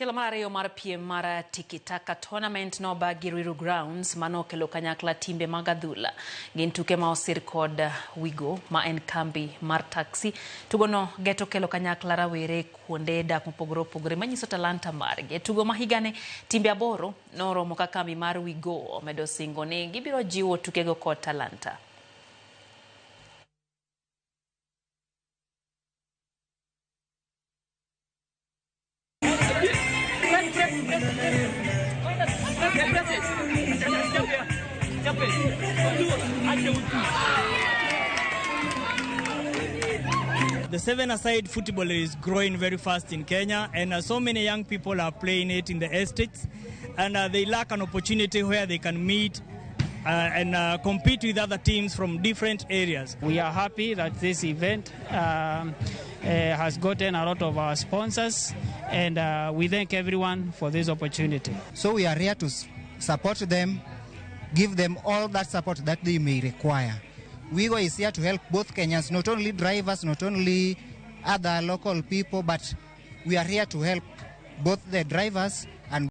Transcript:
Kelo mar ariyo mar piem mar Tikitaka Tournament Ruiru Grounds mano kelo kanyakla timbe mag adhula. Gin tuke ma osir kod Weego ma en kambi mar taxi. Tugono geto kelo kanyakla rawere kuonde dak mopogore opogore manyiso talanta margi. Tugo ma higane timbe aboro noromo ka kambi mar Weego omedo singo ni gibiro jiwo tukego kod talanta. The seven-a-side football is growing very fast in Kenya, and so many young people are playing it in the estates, and they lack an opportunity where they can meet and compete with other teams from different areas. We are happy that this event has gotten a lot of our sponsors, and we thank everyone for this opportunity. So we are here to support them, give them all that support that they may require. Weego is here to help both Kenyans, not only drivers, not only other local people, but we are here to help both the drivers